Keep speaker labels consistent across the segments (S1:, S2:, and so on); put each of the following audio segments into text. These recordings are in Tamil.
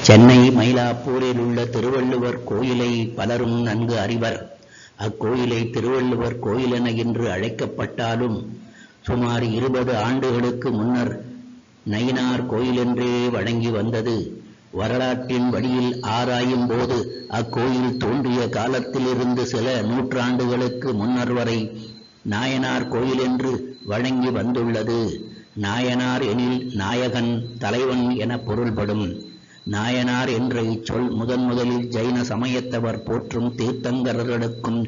S1: சென்னை மயிலாப்பூரில் உள்ள திருவள்ளுவர் கோயிலை பலரும் நன்கு அறிவர். அக்கோயிலை திருவள்ளுவர் கோயிலென இன்று அழைக்கப்பட்டாலும் சுமார் 20 ஆண்டுகளுக்கு முன்னர் நயினார் கோயிலென்றே வழங்கி வந்தது. வரலாற்றின் வழியில் ஆராயும் போது அக்கோயில் தோன்றிய காலத்திலிருந்து சில நூற்றாண்டுகளுக்கு முன்னர் வரை நாயனார் கோயில் என்று வழங்கி வந்துள்ளது. நாயனார் எனில் நாயகன், தலைவன் என பொருள்படும். நாயனார் என்ற இச்சொல் முதலில் ஜைன சமயத்தவர் போற்றும் தீர்த்தங்கரர்களுக்கும்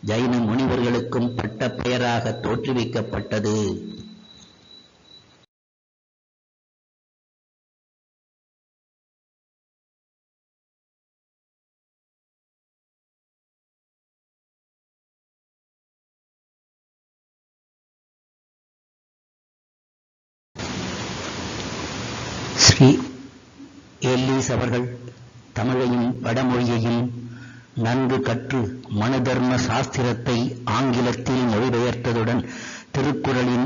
S1: ஜைன முனிவர்களுக்கும் பட்ட பெயராக தோற்றுவிக்கப்பட்டது. ஸ்ரீ எல்லீஸ் அவர்கள் தமிழையும் வடமொழியையும் நன்கு கற்று மனு தர்ம சாஸ்திரத்தை ஆங்கிலத்தில் மொழிபெயர்த்ததுடன் திருக்குறளின்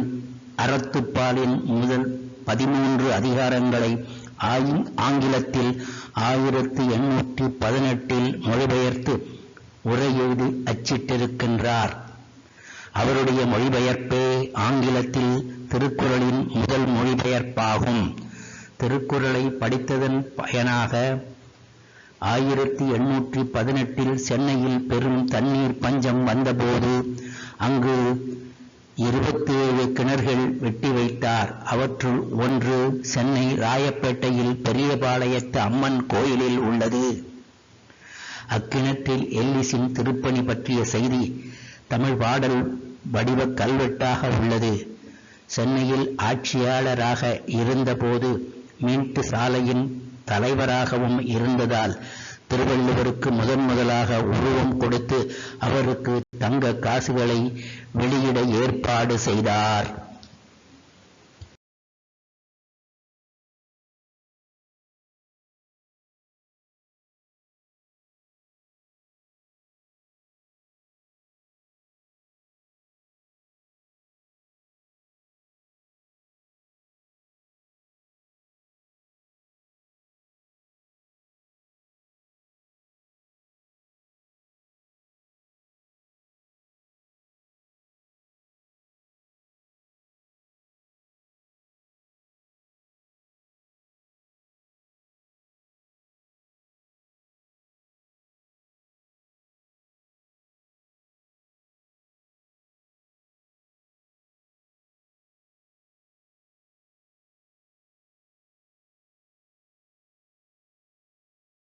S1: அறத்துப்பாலின் முதல் 13 அதிகாரங்களை ஆங்கிலத்தில் 1818 மொழிபெயர்த்து உரை எழுதி அச்சிட்டிருக்கின்றார். அவருடைய மொழிபெயர்ப்பே ஆங்கிலத்தில் திருக்குறளின் முதல் மொழிபெயர்ப்பாகும். திருக்குறளை படித்ததன் பயனாக 1818 சென்னையில் பெரும் தண்ணீர் பஞ்சம் வந்தபோது அங்கு 27 கிணறுகள் வெட்டி வைத்தார். அவற்றுள் ஒன்று சென்னை ராயப்பேட்டையில் பெரியபாளையத்து அம்மன் கோயிலில் உள்ளது. அக்கிணற்றில் எல்லீஸின் திருப்பணி பற்றிய செய்தி தமிழ் பாடல் வடிவ கல்வெட்டாக உள்ளது. சென்னையில் ஆட்சியாளராக இருந்தபோது மீன்ட்டு சாலையின் தலைவராகவும் இருந்ததால் திருவள்ளுவருக்கு முதலாக உருவம் கொடுத்து அவருக்கு தங்க காசுகளை வெளியிட ஏற்பாடு செய்தார்.